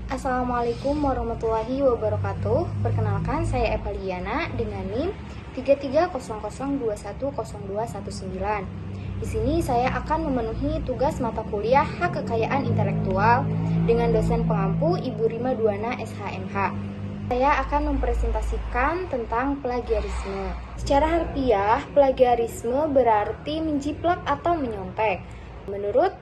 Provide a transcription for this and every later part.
Assalamualaikum warahmatullahi wabarakatuh. Perkenalkan, saya Eva Liana dengan NIM 3300210219. Di sini saya akan memenuhi tugas mata kuliah Hak Kekayaan Intelektual dengan dosen pengampu Ibu Rima Duana SHMH. Saya akan mempresentasikan tentang plagiarisme. Secara harfiah, plagiarisme berarti menjiplak atau menyontek. Menurut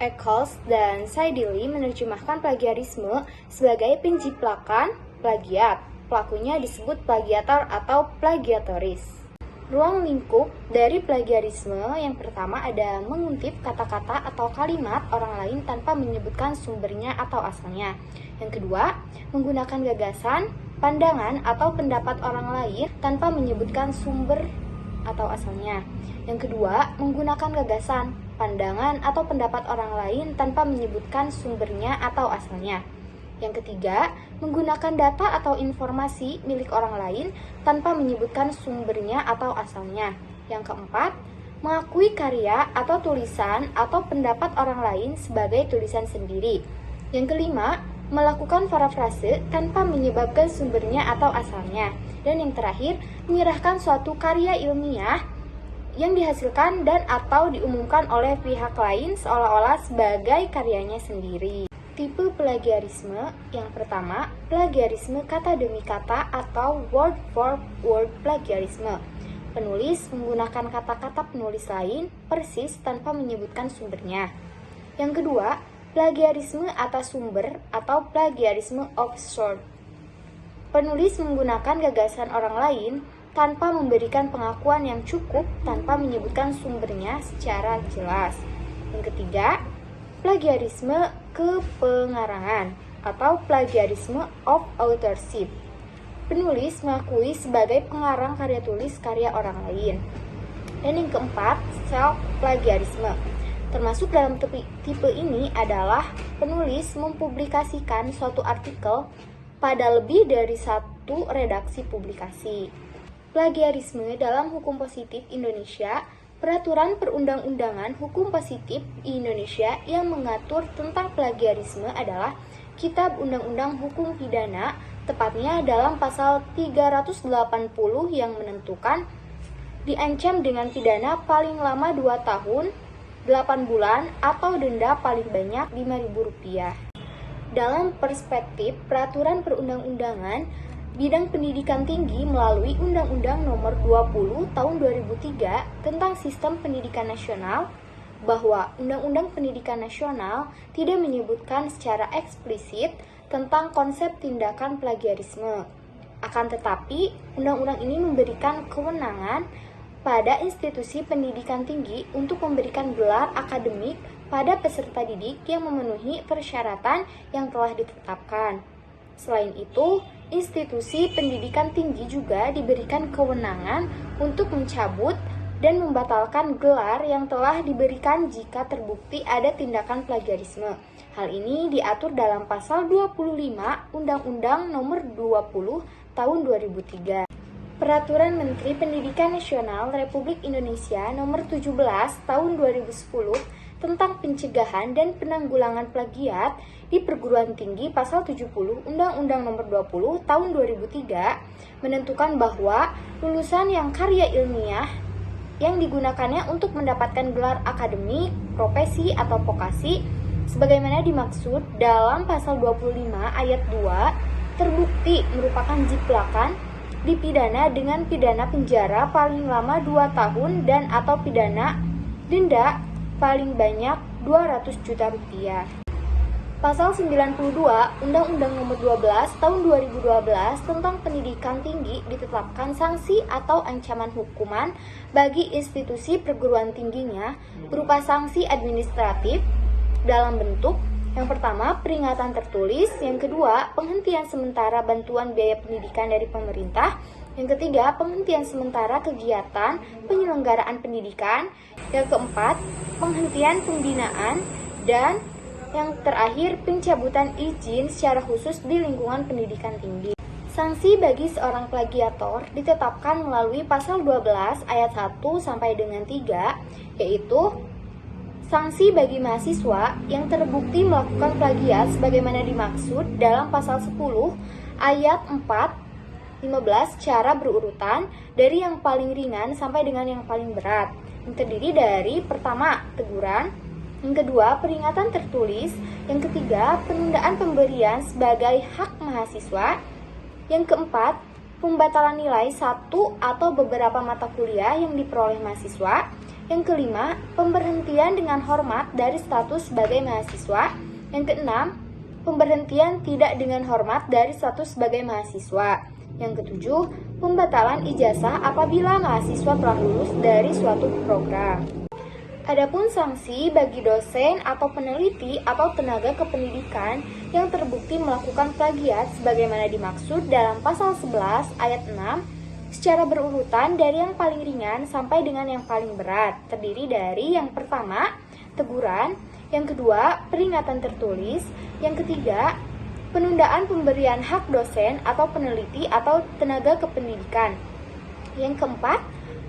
Eccles dan Saidili menerjemahkan plagiarisme sebagai penjiplakan, plagiat. Pelakunya disebut plagiator atau plagiatoris. Ruang lingkup dari plagiarisme yang pertama ada mengutip kata-kata atau kalimat orang lain tanpa menyebutkan sumbernya atau asalnya. Yang kedua, menggunakan gagasan, pandangan, atau pendapat orang lain tanpa menyebutkan sumber atau asalnya. Yang kedua, menggunakan gagasan, pandangan, atau pendapat orang lain tanpa menyebutkan sumbernya atau asalnya. Yang ketiga, menggunakan data atau informasi milik orang lain tanpa menyebutkan sumbernya atau asalnya. Yang keempat, mengakui karya atau tulisan atau pendapat orang lain sebagai tulisan sendiri. Yang kelima, melakukan parafrase tanpa menyebabkan sumbernya atau asalnya. Dan yang terakhir, menyerahkan suatu karya ilmiah yang dihasilkan dan atau diumumkan oleh pihak lain seolah-olah sebagai karyanya sendiri. Tipe plagiarisme yang pertama, plagiarisme kata demi kata atau word for word plagiarisme. Penulis menggunakan kata-kata penulis lain persis tanpa menyebutkan sumbernya. Yang kedua, plagiarisme atas sumber atau plagiarisme of source. Penulis menggunakan gagasan orang lain tanpa memberikan pengakuan yang cukup tanpa menyebutkan sumbernya secara jelas. Yang ketiga, plagiarisme kepengarangan atau plagiarisme of authorship. Penulis mengakui sebagai pengarang karya tulis karya orang lain. Dan yang keempat, self-plagiarisme. Termasuk dalam tipe ini adalah penulis mempublikasikan suatu artikel pada lebih dari satu redaksi publikasi. Plagiarisme dalam hukum positif Indonesia, peraturan perundang-undangan hukum positif Indonesia yang mengatur tentang plagiarisme adalah Kitab Undang-Undang Hukum Pidana, tepatnya dalam pasal 380 yang menentukan diancam dengan pidana paling lama 2 tahun, 8 bulan, atau denda paling banyak Rp5.000. Dalam perspektif peraturan perundang-undangan bidang pendidikan tinggi melalui Undang-Undang Nomor 20 Tahun 2003 tentang Sistem Pendidikan Nasional, bahwa Undang-Undang Pendidikan Nasional tidak menyebutkan secara eksplisit tentang konsep tindakan plagiarisme. Akan tetapi, Undang-Undang ini memberikan kewenangan pada institusi pendidikan tinggi untuk memberikan gelar akademik pada peserta didik yang memenuhi persyaratan yang telah ditetapkan. Selain itu, institusi pendidikan tinggi juga diberikan kewenangan untuk mencabut dan membatalkan gelar yang telah diberikan jika terbukti ada tindakan plagiarisme. Hal ini diatur dalam pasal 25 Undang-Undang Nomor 20 Tahun 2003. Peraturan Menteri Pendidikan Nasional Republik Indonesia Nomor 17 Tahun 2010 tentang pencegahan dan penanggulangan plagiat di perguruan tinggi pasal 70 Undang-Undang Nomor 20 Tahun 2003 menentukan bahwa lulusan yang karya ilmiah yang digunakannya untuk mendapatkan gelar akademik, profesi, atau vokasi sebagaimana dimaksud dalam pasal 25 ayat 2 terbukti merupakan jiplakan dipidana dengan pidana penjara paling lama 2 tahun dan atau pidana denda paling banyak Rp200 juta. Pasal 92 Undang-Undang Nomor 12 Tahun 2012 tentang Pendidikan Tinggi ditetapkan sanksi atau ancaman hukuman bagi institusi perguruan tingginya berupa sanksi administratif dalam bentuk yang pertama, peringatan tertulis. Yang kedua, penghentian sementara bantuan biaya pendidikan dari pemerintah. Yang ketiga, penghentian sementara kegiatan penyelenggaraan pendidikan. Yang keempat, penghentian pembinaan. Dan yang terakhir, pencabutan izin secara khusus di lingkungan pendidikan tinggi. Sanksi bagi seorang plagiator ditetapkan melalui pasal 12 ayat 1 sampai dengan 3, yaitu Sanksi bagi mahasiswa yang terbukti melakukan plagiat sebagaimana dimaksud dalam pasal 10 ayat 4, 15 cara berurutan dari yang paling ringan sampai dengan yang paling berat, yang terdiri dari pertama, teguran, yang kedua, peringatan tertulis, yang ketiga, penundaan pemberian sebagai hak mahasiswa, yang keempat, pembatalan nilai satu atau beberapa mata kuliah yang diperoleh mahasiswa, yang kelima, pemberhentian dengan hormat dari status sebagai mahasiswa, yang keenam, pemberhentian tidak dengan hormat dari status sebagai mahasiswa, yang ketujuh, pembatalan ijazah apabila mahasiswa telah lulus dari suatu program. Adapun sanksi bagi dosen atau peneliti atau tenaga kependidikan yang terbukti melakukan plagiat sebagaimana dimaksud dalam pasal 11 ayat 6 secara berurutan dari yang paling ringan sampai dengan yang paling berat, terdiri dari yang pertama, teguran, yang kedua, peringatan tertulis, yang ketiga, penundaan pemberian hak dosen atau peneliti atau tenaga kependidikan, yang keempat,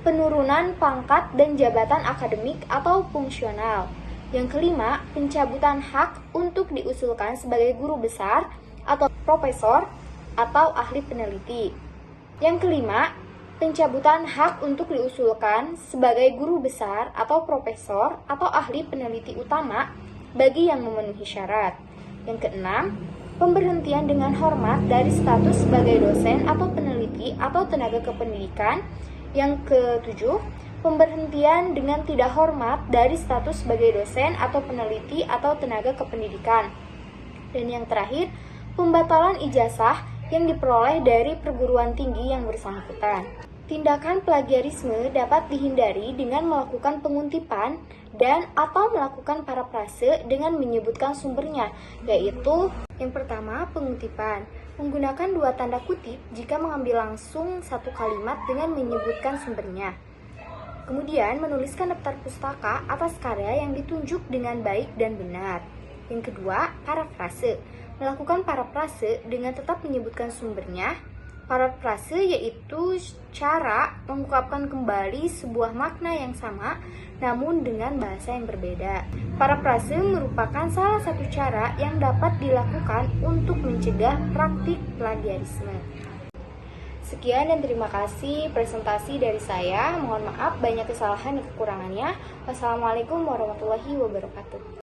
penurunan pangkat dan jabatan akademik atau fungsional. Yang kelima, pencabutan hak untuk diusulkan sebagai guru besar atau profesor atau ahli peneliti. Yang kelima, pencabutan hak untuk diusulkan sebagai guru besar atau profesor atau ahli peneliti utama bagi yang memenuhi syarat. Yang keenam, pemberhentian dengan hormat dari status sebagai dosen atau peneliti atau tenaga kependidikan. Yang ketujuh, pemberhentian dengan tidak hormat dari status sebagai dosen atau peneliti atau tenaga kependidikan. Dan yang terakhir, pembatalan ijazah yang diperoleh dari perguruan tinggi yang bersangkutan. Tindakan plagiarisme dapat dihindari dengan melakukan penguntipan dan atau melakukan parafrase dengan menyebutkan sumbernya, yaitu yang pertama, pengutipan. Menggunakan dua tanda kutip jika mengambil langsung satu kalimat dengan menyebutkan sumbernya. Kemudian, menuliskan daftar pustaka atas karya yang ditunjuk dengan baik dan benar. Yang kedua, parafrase. Melakukan parafrase dengan tetap menyebutkan sumbernya. Parafrase yaitu cara mengungkapkan kembali sebuah makna yang sama namun dengan bahasa yang berbeda. Parafrase merupakan salah satu cara yang dapat dilakukan untuk mencegah praktik plagiarisme. Sekian dan terima kasih presentasi dari saya. Mohon maaf banyak kesalahan dan kekurangannya. Wassalamualaikum warahmatullahi wabarakatuh.